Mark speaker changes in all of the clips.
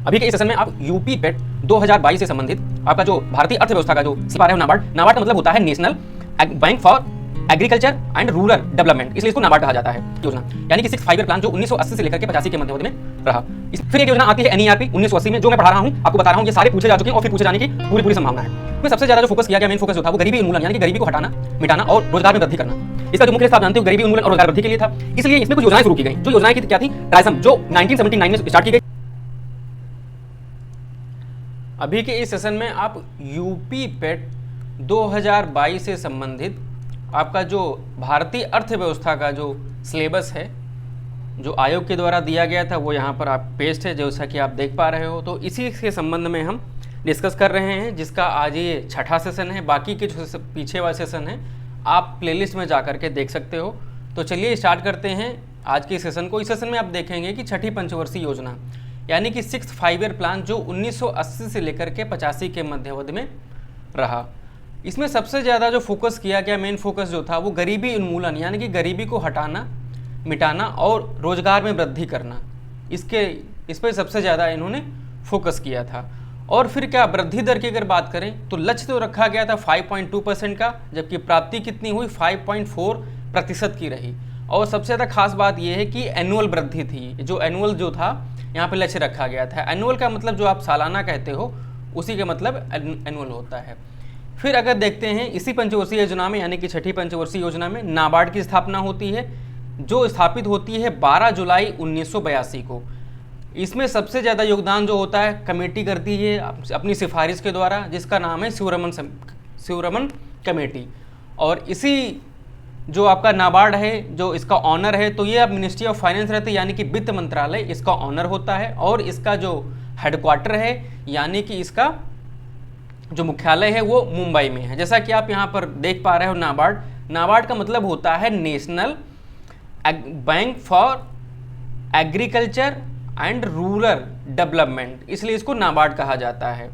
Speaker 1: अभी के इस सेशन में आप यूपी पेट 2022 से संबंधित आपका जो भारतीय अर्थव्यवस्था का जो सिपा रहे हो नाबार्ड। नाबार्ड का मतलब होता है national bank for agriculture and rural development, इसलिए इसको नाबार्ड कहा जाता है योजना। यानी कि 6 5 ईयर प्लान जो 1980 से लेकर के 85 के मध्य में रहा। फिर एक योजना आती है एनईआरपी 1980 में, जो मैं पढ़ा रहा हूं, आपको बता रहा हूं, ये सारे पूछे जा चुके हैं और फिर पूछे जाने की पूरी संभावना है। इसमें सबसे ज्यादा जो फोकस किया गया, मेन फोकस जो था वो गरीबी उन्मूलन यानी कि गरीबी को हटाना, मिटाना और रोजगार में वृद्धि करना। इसका जो मुख्य आप जानते हो गरीबी उन्मूलन और रोजगार वृद्धि के लिए था, इसलिए इसमें कुछ योजनाएं शुरू की गई। जो योजनाएं क्या थी, ट्राइसम जो 1979 में स्टार्ट की गई। अभी के इस सेशन में आप यूपी पेट 2022 से संबंधित आपका जो भारतीय अर्थव्यवस्था का जो सिलेबस है, जो आयोग के द्वारा दिया गया था, वो यहाँ पर आप पेस्ट है, जैसा कि आप देख पा रहे हो। तो इसी के संबंध में हम डिस्कस कर रहे हैं, जिसका आज ये छठा सेशन है। बाकी के जो पीछे वाले सेशन है आप प्लेलिस्ट में जा करके देख सकते हो। तो चलिए स्टार्ट करते हैं आज के सेशन को। इस सेशन में आप देखेंगे कि छठी पंचवर्षीय योजना यानी कि 6 5 ईयर प्लान जो 1980 से लेकर के 85 के मध्यावधि में रहा। इसमें सबसे ज़्यादा जो फोकस किया गया, मेन फोकस जो था वो गरीबी उन्मूलन यानी कि गरीबी को हटाना, मिटाना और रोजगार में वृद्धि करना, इस पर सबसे ज़्यादा इन्होंने फोकस किया था। और फिर क्या वृद्धि दर की अगर बात करें तो लक्ष्य तो रखा गया था 5.2% का, जबकि प्राप्ति कितनी हुई 5.4% की रही। और सबसे ज़्यादा खास बात यह है कि एनुअल वृद्धि थी, जो एनुअल जो था यहाँ पे लक्ष्य रखा गया था। एनुअल का मतलब जो आप सालाना कहते हो, उसी का मतलब एनुअल होता है। फिर अगर देखते हैं इसी पंचवर्षीय योजना में यानी कि छठी पंचवर्षीय योजना में नाबार्ड की स्थापना होती है, जो स्थापित होती है 12 जुलाई 1982 को। इसमें सबसे ज़्यादा योगदान जो होता है कमेटी करती है अपनी सिफारिश के द्वारा, जिसका नाम है शिवरमन कमेटी। और इसी जो आपका नाबार्ड है, जो इसका ऑनर है, तो ये अब मिनिस्ट्री ऑफ फाइनेंस रहते हैं, यानी कि वित्त मंत्रालय इसका ऑनर होता है। और इसका जो हेडक्वार्टर है यानी कि इसका जो मुख्यालय है वो मुंबई में है। जैसा कि आप यहाँ पर देख पा रहे हो नाबार्ड, नाबार्ड का मतलब होता है national bank for agriculture and rural development, इसलिए इसको नाबार्ड कहा जाता है।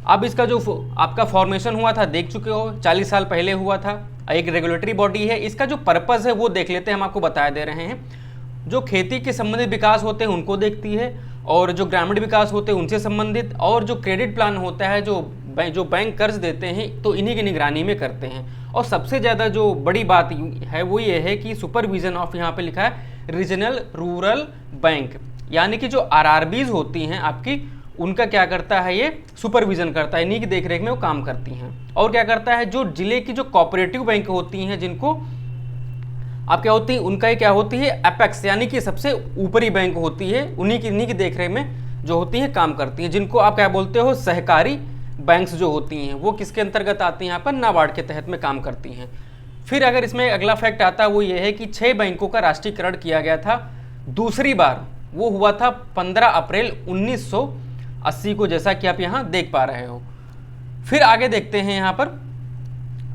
Speaker 1: अब इसका जो आपका फॉर्मेशन हुआ था देख चुके हो, 40 साल पहले हुआ था। एक रेगुलेटरी बॉडी है। इसका जो पर्पस है वो देख लेते हैं, हम आपको बता दे रहे हैं। जो खेती के संबंधित विकास होते हैं उनको देखती है, और जो ग्रामीण विकास होते हैं उनसे संबंधित, और जो क्रेडिट प्लान होता है, जो बैंक कर्ज देते हैं, तो इन्हीं की निगरानी में करते हैं। और सबसे ज़्यादा जो बड़ी बात है वो ये है कि सुपरविजन ऑफ, यहाँ पे लिखा है रीजनल रूरल बैंक, यानी कि जो आरआरबीज होती हैं आपकी, उनका क्या करता है, ये सुपरविजन करता है, इन्हीं की देखरेख में वो काम करती हैं। और क्या करता है, जो जिले की जो कोऑपरेटिव बैंक होती हैं, जिनको आप क्या होती है, उनका क्या होती है एपेक्स, यानी कि सबसे ऊपरी बैंक होती है, उन्हीं की देखरेख में जो होती है काम करती हैं, जिनको आप क्या बोलते हो सहकारी बैंक्स जो होती हैं, वो किसके अंतर्गत आती हैं, यहाँ पर नाबार्ड के तहत में काम करती हैं। फिर अगर इसमें अगला फैक्ट आता है वो ये है कि 6 बैंकों का राष्ट्रीयकरण किया गया था दूसरी बार, वो हुआ था 15 अप्रैल 1980 को, जैसा कि आप यहाँ देख पा रहे हो। फिर आगे देखते हैं, यहाँ पर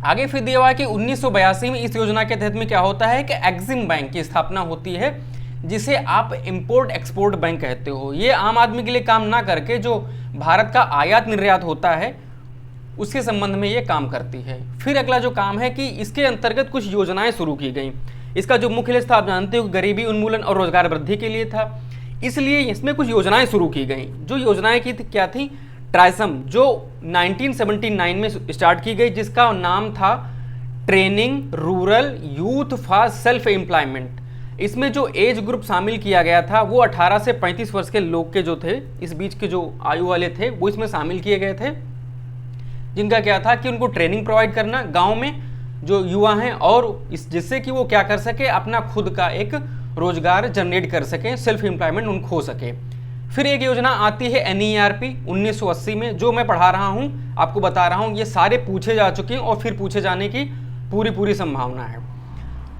Speaker 1: आगे फिर दिया हुआ है कि 1982 में इस योजना के तहत में क्या होता है कि एक्सिम बैंक की स्थापना होती है, जिसे आप इंपोर्ट एक्सपोर्ट बैंक कहते हो। ये आम आदमी के लिए काम ना करके जो भारत का आयात निर्यात होता है उसके संबंध में ये काम करती है। फिर अगला जो काम है कि इसके अंतर्गत कुछ योजनाएं शुरू की गई। इसका जो मुख्य लक्ष्य था आप जानते हो गरीबी उन्मूलन और रोजगार वृद्धि के लिए था, इसलिए इसमें कुछ योजनाएं शुरू की गई। जो योजनाएं की क्या थी, ट्राइसम जो 1979 में स्टार्ट की गई, जिसका नाम था training rural youth for self employment. इसमें जो एज ग्रुप शामिल किया गया था वो 18 से 35 वर्ष के लोग के जो थे, इस बीच के जो आयु वाले थे, वो इसमें शामिल किए गए थे, जिनका क्या था कि उनको ट्रेनिंग प्रोवाइड करना गांव में जो युवा हैं, और जिससे कि वो क्या कर सके, अपना खुद का एक रोजगार जनरेट कर सकें, सेल्फ एम्प्लॉयमेंट उनको हो सके। फिर एक योजना आती है एनईआरपी 1980 में, जो मैं पढ़ा रहा हूँ, आपको बता रहा हूँ, ये सारे पूछे जा चुके हैं और फिर पूछे जाने की पूरी संभावना है।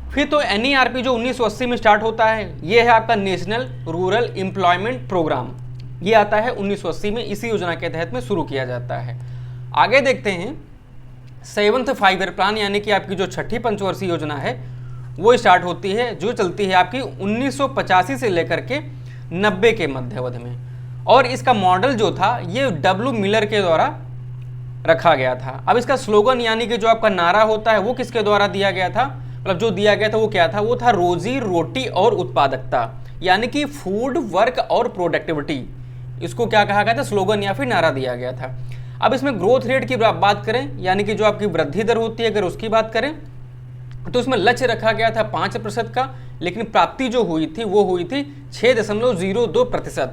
Speaker 1: फिर तो एनईआरपी जो 1980 में स्टार्ट होता है, ये है आपका नेशनल रूरल एम्प्लॉयमेंट प्रोग्राम। ये आता है 1980 में, इसी योजना के तहत में शुरू किया जाता है। आगे देखते हैं 7th 5 ईयर प्लान, यानी कि आपकी जो छठी पंचवर्षीय योजना है वो स्टार्ट होती है, जो चलती है आपकी 1985 से लेकर के 90 के मध्यावधि में। और इसका मॉडल जो था ये डब्ल्यू मिलर के द्वारा रखा गया था। अब इसका स्लोगन यानी कि जो आपका नारा होता है वो किसके द्वारा दिया गया था, मतलब जो दिया गया था वो क्या था, वो था रोजी रोटी और उत्पादकता, यानी कि फूड वर्क और प्रोडक्टिविटी। इसको क्या कहा गया था, स्लोगन या फिर नारा दिया गया था। अब इसमें ग्रोथ रेट की बात करें, यानी कि जो आपकी वृद्धि दर होती है, अगर उसकी बात करें तो उसमें लक्ष्य रखा गया था 5% का, लेकिन प्राप्ति जो हुई थी वो हुई थी 6.02%।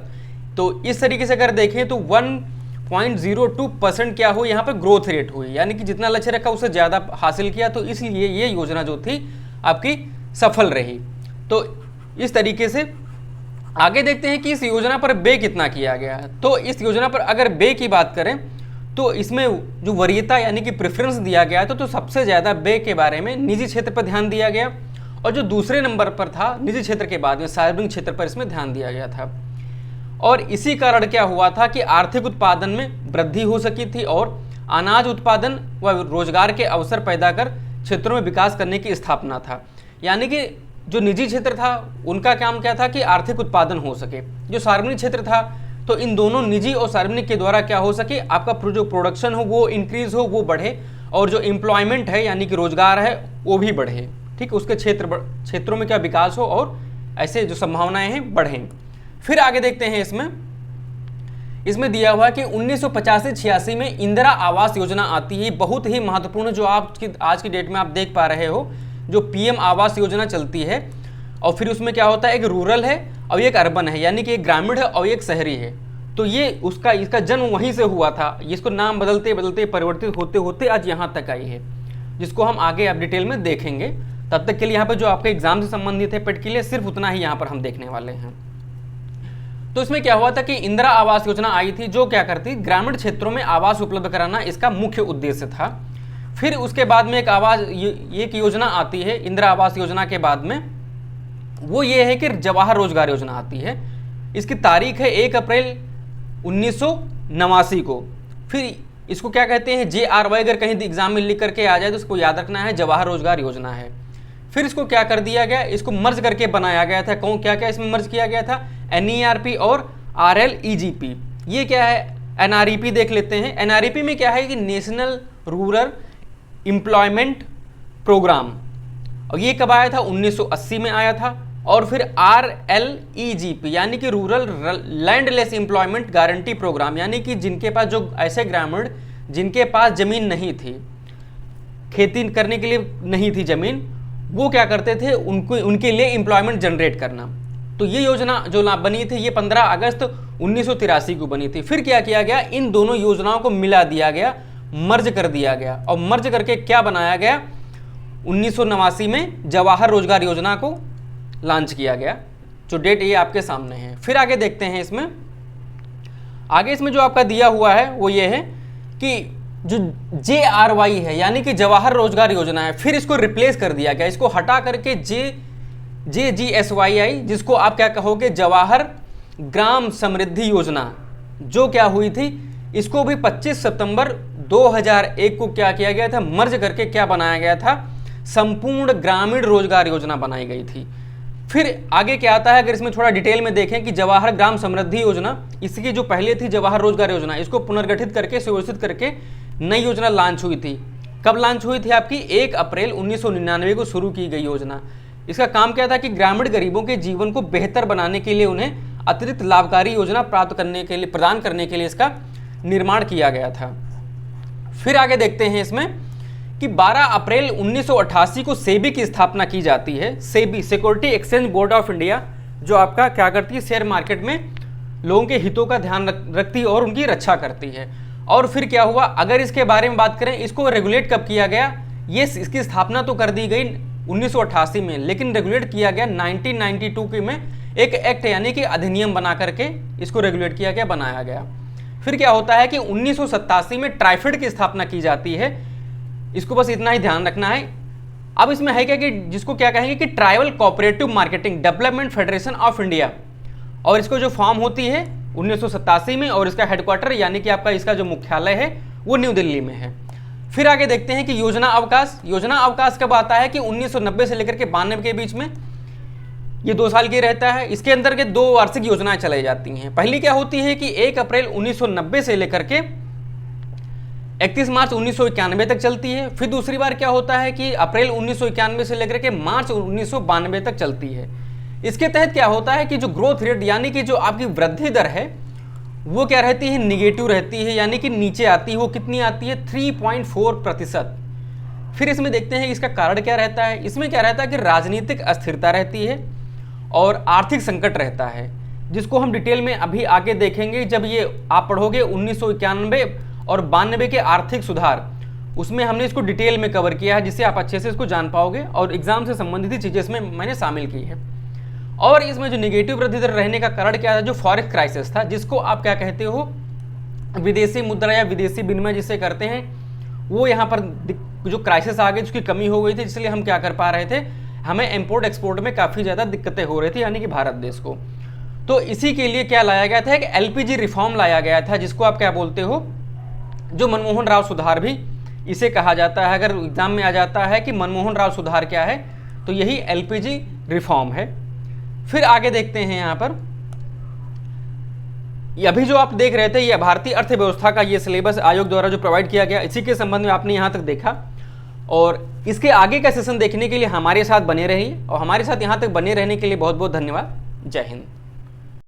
Speaker 1: तो इस तरीके से अगर देखें तो 1.02% क्या हुई, यहाँ पर ग्रोथ रेट हुई, यानी कि जितना लक्ष्य रखा उससे ज़्यादा हासिल किया। तो इसलिए ये योजना जो थी आपकी सफल रही। तो इस तरीके से आगे देखते हैं कि इस योजना पर व्यय कितना किया गया है। तो इस योजना पर अगर व्यय की बात करें तो इसमें जो वरीयता यानी कि प्रेफरेंस दिया गया है तो सबसे ज़्यादा व्यय के बारे में निजी क्षेत्र पर ध्यान दिया गया, और जो दूसरे नंबर पर था निजी क्षेत्र के बाद में सार्वजनिक क्षेत्र पर इसमें ध्यान दिया गया था। और इसी कारण क्या हुआ था कि आर्थिक उत्पादन में वृद्धि हो सकी थी और अनाज उत्पादन व रोजगार के अवसर पैदा कर क्षेत्रों में विकास करने की स्थापना था। यानी कि जो निजी क्षेत्र था उनका काम क्या था कि आर्थिक उत्पादन हो सके, जो सार्वजनिक क्षेत्र था तो इन दोनों निजी और सार्वजनिक के द्वारा क्या हो सके, आपका जो प्रोडक्शन हो वो इंक्रीज हो, वो बढ़े, और जो एम्प्लॉयमेंट है यानी कि रोजगार है वो भी बढ़े। ठीक, उसके क्षेत्रों में क्या विकास हो और ऐसे जो संभावनाएं हैं बढ़ें। फिर आगे देखते हैं इसमें दिया हुआ कि 1985-86 में इंदिरा आवास योजना आती है, बहुत ही महत्वपूर्ण, जो आज की डेट में आप देख पा रहे हो, जो पीएम आवास योजना चलती है। और फिर उसमें क्या होता है, एक रूरल है और एक अर्बन है, यानी कि एक ग्रामीण है और एक शहरी है। तो ये इसका जन्म वहीं से हुआ था। इसको नाम बदलते बदलते परिवर्तित होते होते आज यहाँ तक आई है, जिसको हम आगे अब डिटेल में देखेंगे। तब तक के लिए यहाँ पर जो आपके एग्जाम से संबंधित है पेट के लिए सिर्फ उतना ही यहाँ पर हम देखने वाले हैं। तो इसमें क्या हुआ था कि इंदिरा आवास योजना आई थी, जो क्या करती, ग्रामीण क्षेत्रों में आवास उपलब्ध कराना इसका मुख्य उद्देश्य था। फिर उसके बाद में एक योजना आती है इंदिरा आवास योजना के बाद में, वो ये है कि जवाहर रोजगार योजना आती है। इसकी तारीख है 1 अप्रैल 1989 को। फिर इसको क्या कहते हैं, JRY, अगर कहीं एग्जाम में लिख करके आ जाए तो इसको याद रखना है, जवाहर रोजगार योजना है। फिर इसको क्या कर दिया गया, इसको मर्ज करके बनाया गया था। कौन क्या क्या इसमें मर्ज किया गया था, NERP और RLEGP। ये क्या है, NREP देख लेते हैं। NREP में क्या है कि नेशनल रूरल एम्प्लॉयमेंट प्रोग्राम, और ये कब आया था, 1980 में आया था। और फिर RLEGP यानी कि rural landless employment guarantee programme, यानी कि जिनके पास, जो ऐसे ग्रामीण जिनके पास जमीन नहीं थी, खेती करने के लिए नहीं थी जमीन, वो क्या करते थे, उनके लिए एम्प्लॉयमेंट जनरेट करना। तो ये योजना जो बनी थी ये 15 अगस्त 1983 को बनी थी। फिर क्या किया गया, इन दोनों योजनाओं को मिला दिया गया, मर्ज कर दिया गया, और मर्ज करके क्या बनाया गया, 1989 में जवाहर रोजगार योजना को लॉन्च किया गया, जो डेट ये आपके सामने है। फिर आगे देखते हैं इसमें जो आपका दिया हुआ है वो ये है कि जो JRY है यानी कि जवाहर रोजगार योजना है, फिर इसको रिप्लेस कर दिया गया, इसको हटा करके JGSYI, जिसको आप क्या कहोगे, जवाहर ग्राम समृद्धि योजना, जो क्या हुई थी, इसको भी 25 सितंबर 2001 को क्या किया गया था, मर्ज करके क्या बनाया गया था, संपूर्ण ग्रामीण रोजगार योजना बनाई गई थी। फिर आगे क्या आता है, अगर इसमें थोड़ा डिटेल में देखें कि जवाहर ग्राम समृद्धि योजना, इसकी जो पहले थी जवाहर रोजगार योजना, इसको पुनर्गठित करके सुव्यवस्थित करके नई योजना लॉन्च हुई थी। कब लॉन्च हुई थी आपकी, 1 अप्रैल 1999 को शुरू की गई योजना। इसका काम क्या था कि ग्रामीण गरीबों के जीवन को बेहतर बनाने के लिए उन्हें अतिरिक्त लाभकारी योजना प्रदान करने के लिए इसका निर्माण किया गया था। फिर आगे देखते हैं इसमें कि 12 अप्रैल 1988 को सेबी की स्थापना की जाती है। SEBI, security exchange board of India, जो आपका क्या करती है, शेयर मार्केट में लोगों के हितों का ध्यान रखती है और उनकी रक्षा करती है। और फिर क्या हुआ, अगर इसके बारे में बात करें, इसको रेगुलेट कब किया गया, इसकी स्थापना तो कर दी गई 1988 में, लेकिन रेगुलेट किया गया 1992 में एक एक्ट यानी कि अधिनियम बना करके इसको रेगुलेट किया गया, बनाया गया। फिर क्या होता है कि 1987 में ट्राइफेड की स्थापना की जाती है। इसको बस इतना ही ध्यान रखना है। अब इसमें है क्या कि जिसको क्या कहेंगे कि tribal cooperative marketing development federation of India, और इसको जो फॉर्म होती है 1987 में, और इसका हेडक्वार्टर यानी कि आपका इसका जो मुख्यालय है वो न्यू दिल्ली में है। फिर आगे देखते हैं कि योजना अवकाश कब आता है कि 1990 से लेकर के 92 के बीच में, ये 2 साल की रहता है। इसके अंदर के 2 वार्षिक योजनाएं चलाई जाती हैं। पहली क्या होती है कि 1 अप्रैल 1990 से लेकर के 31 मार्च 1991 तक चलती है। फिर दूसरी बार क्या होता है कि अप्रैल 1991 से लेकर के मार्च 1992 तक चलती है। इसके तहत क्या होता है कि जो ग्रोथ रेट यानी कि जो आपकी वृद्धि दर है वो क्या रहती है, निगेटिव रहती है, यानी कि नीचे आती है। वो कितनी आती है, 3.4%। फिर इसमें देखते हैं इसका कारण क्या रहता है। इसमें क्या रहता है कि राजनीतिक अस्थिरता रहती है और आर्थिक संकट रहता है, जिसको हम डिटेल में अभी आगे देखेंगे। जब ये आप पढ़ोगे 1991 और 92 के आर्थिक सुधार, उसमें हमने इसको डिटेल में कवर किया है, जिससे आप अच्छे से इसको जान पाओगे और एग्जाम से संबंधित ही चीज़ें इसमें मैंने शामिल की है। और इसमें जो निगेटिव वृद्धि दर रहने का कारण क्या था, जो फॉरेक्स क्राइसिस था, जिसको आप क्या कहते हो, विदेशी मुद्रा या विदेशी विनिमय जिसे करते हैं, वो यहाँ पर जो क्राइसिस आ गई, उसकी कमी हो गई थी, इसलिए हम क्या कर पा रहे थे, हमें इंपोर्ट एक्सपोर्ट में काफ़ी ज़्यादा दिक्कतें हो रही थी, यानी कि भारत देश को। तो इसी के लिए क्या लाया गया था, कि एलपीजी रिफॉर्म लाया गया था, जिसको आप क्या बोलते हो, जो मनमोहन राव सुधार भी इसे कहा जाता है। अगर एग्जाम में आ जाता है कि मनमोहन राव सुधार क्या है, तो यही एलपीजी रिफॉर्म है। फिर आगे देखते हैं यहाँ पर, अभी जो आप देख रहे थे, ये भारतीय अर्थव्यवस्था का ये सिलेबस आयोग द्वारा जो प्रोवाइड किया गया, इसी के संबंध में आपने यहाँ तक देखा। और इसके आगे का सेशन देखने के लिए हमारे साथ बने रहिए, और हमारे साथ यहाँ तक बने रहने के लिए बहुत बहुत धन्यवाद। जय हिंद।